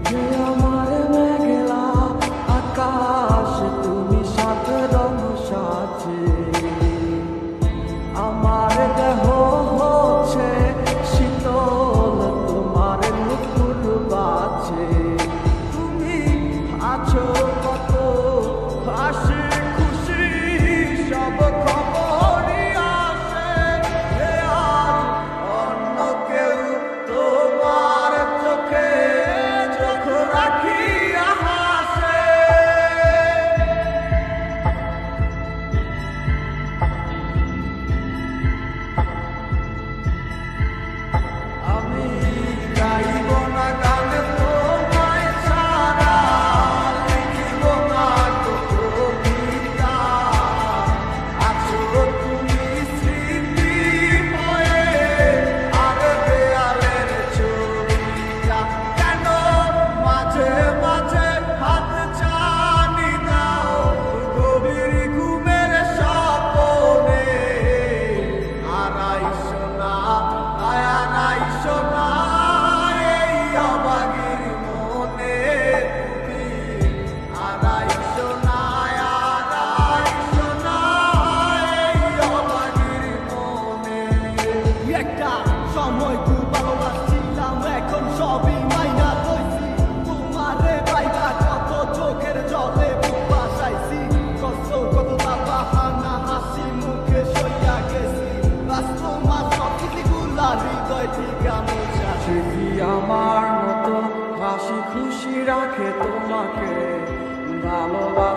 যে আমার মেঘলা আকাশ তুমি সাত রং সাজে আমার দেহ হচ্ছে শীতল তোমার নুপুর বাজে তুমি আছো কত হাসি খুশি সব খবরই আসে আর অন্য কেউ তোমার চোখে চোখ রাখিয়া হাসে আমি গাইব না গান তোমায় ছাড়া লিখিব না তো কবিতা আছো তুমি স্মৃতি হয়ে আর দেয়ালের ছবিটা কেন মাঝে মাঝে হাত ছানি দাও গভীর ঘুমের স্বপ্নে আর আইসো না আয়ার আইসো না এই অবাগির মনে তুমি আর আইসো না আর আইসো না এই অবাগির মনে একটা সময় খুব ভালোবাসছিলাম এখন সবই মাইনা লইছি তোমারে পাইবা কত চোখের জলে বুক বাসাইছি কষ্ট কত বাহানা হাসি মুখে সইয়া গেছি আজ তোমার সব কিছুগুলা হৃদয় থেকে মোছা সে কি আমার মতো হাসি খুশি রাখে তোমাকে ভালোবাসা